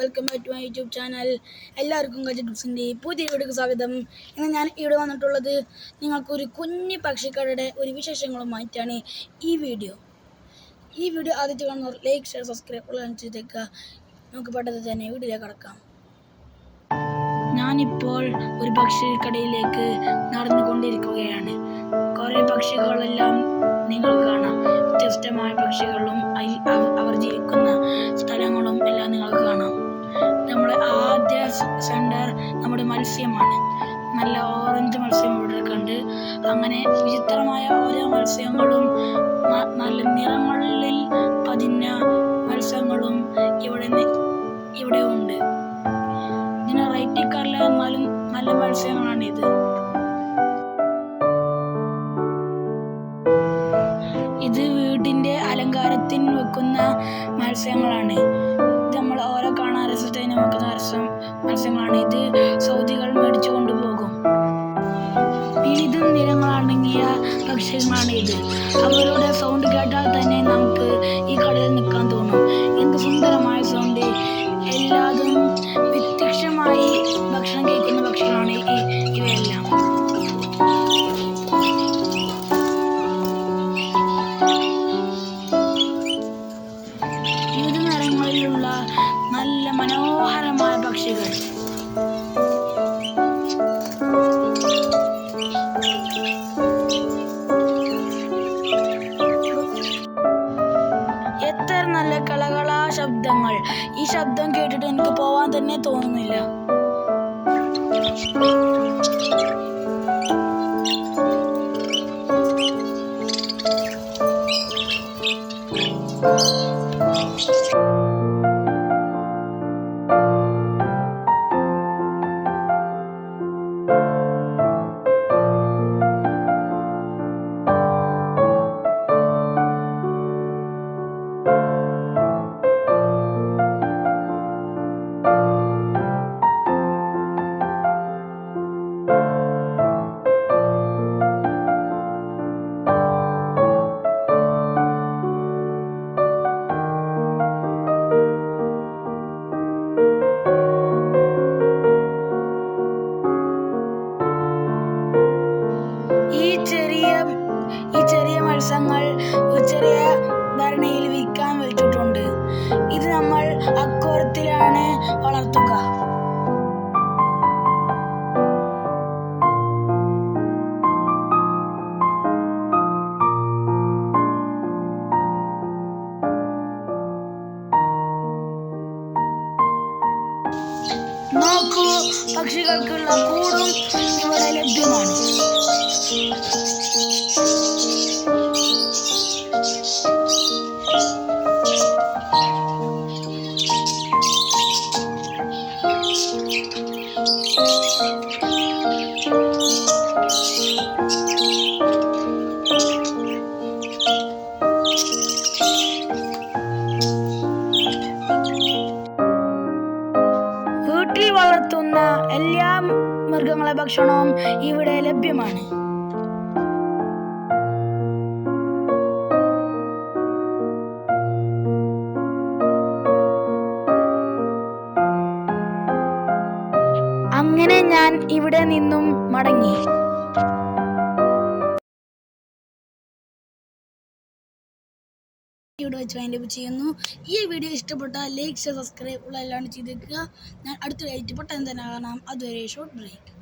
Welcome back to my YouTube channel. എല്ലാവർക്കും ഗജറ്റ്സിൻ്റെ പുതിയ വീഡിയോക്ക് സ്വാഗതം. ഇന്ന് ഞാൻ ഇവിടെ വന്നിട്ടുള്ളത് നിങ്ങൾക്കൊരു കുഞ്ഞു പക്ഷികളുടെ ഒരു വിശേഷങ്ങളുമായിട്ടാണ് ഈ വീഡിയോ ആദ്യത്തെ കാണുന്നവർ ലൈക്ക്, ഷെയർ, സബ്സ്ക്രൈബ് ഉള്ള ചെയ്തേക്കുക. നമുക്ക് പെട്ടെന്ന് തന്നെ വീഡിയോയിലേക്ക് കടക്കാം. ഞാനിപ്പോൾ ഒരു പക്ഷിക്കടയിലേക്ക് നടന്നുകൊണ്ടിരിക്കുകയാണ്. കുറേ പക്ഷികളെല്ലാം നിങ്ങൾ കാണാം. വ്യത്യസ്തമായ പക്ഷികളും അവർ ജീവിക്കുന്ന സ്ഥലങ്ങളും എല്ലാം നിങ്ങൾക്ക് കാണാം. നമ്മുടെ ആദ്യ സെന്റർ നമ്മുടെ മത്സ്യമാണ്. നല്ല ഓറഞ്ച് മത്സ്യം ഇവിടെ കണ്ട്. അങ്ങനെ വിചിത്രമായ ഓരോ മത്സ്യങ്ങളും നല്ല നിറങ്ങളിൽ പതിഞ്ഞ മത്സ്യങ്ങളും ഇവിടെ ഉണ്ട്. ഇതിന് റൈറ്റിക്കാരില്ല എന്നാലും നല്ല മത്സ്യങ്ങളാണിത്. ഇത് വീടിൻ്റെ അലങ്കാരത്തിന് വെക്കുന്ന മത്സ്യങ്ങളാണ്. ഇത് നമ്മൾ ഓരോ കാണാൻ രസത്തിന് വെക്കുന്ന മത്സ്യങ്ങളാണ്. ഇത് സൗദികൾ മേടിച്ചു കൊണ്ടുപോകും. വിവിധ നിറങ്ങളടങ്ങിയ പക്ഷികളാണ് ഇത്. അവരുടെ സൗണ്ട് കേട്ടാൽ തന്നെ നമുക്ക് ഈ കടയിൽ നിൽക്കാൻ തോന്നും. എന്ത് സുന്ദരമായ സൗണ്ട്! എല്ലാതും വ്യത്യസ്തമായി ഭക്ഷണം കഴിക്കുന്ന പക്ഷികളാണ് ഇവയെല്ലാം. വിവിധ നിറങ്ങളിലുള്ള നല്ല മനോഹരമായ പക്ഷികൾ. എത്ര നല്ല കളകളാ ശബ്ദങ്ങൾ! ഈ ശബ്ദം കേട്ടിട്ട് എനിക്ക് പോവാൻ തന്നെ തോന്നുന്നില്ല. ഈ ചെറിയ മത്സ്യങ്ങൾ ഒരു ചെറിയ ഭരണിയിൽ വിൽക്കാൻ വെച്ചിട്ടുണ്ട്. ഇത് നമ്മൾ അക്വേറിയത്തിലാണ് വളർത്തുക. നോക്കൂ, പക്ഷികൾക്കുള്ള കൂടും ഇവിടെ ലഭ്യമാണ്. വീട്ടിൽ വളർത്തുന്ന എല്ലാ മൃഗങ്ങളെ ഭക്ഷണവും ഇവിടെ ലഭ്യമാണ്. അങ്ങനെ ഞാൻ ഇവിടെ നിന്നും മടങ്ങി. ഇവിടെ വെച്ച് വൈൻഡപ്പ് ചെയ്യുന്നു. ഈ വീഡിയോ ഇഷ്ടപ്പെട്ടാൽ ലൈക്ക്, ഷെയർ, സബ്സ്ക്രൈബ് ഉള്ള എല്ലാം ചെയ്തേക്കുക. ഞാൻ അടുത്ത പെട്ടെന്ന് തന്നെ കാണാം. അതുവരെ ഷോർട്ട് ബ്രേക്ക്.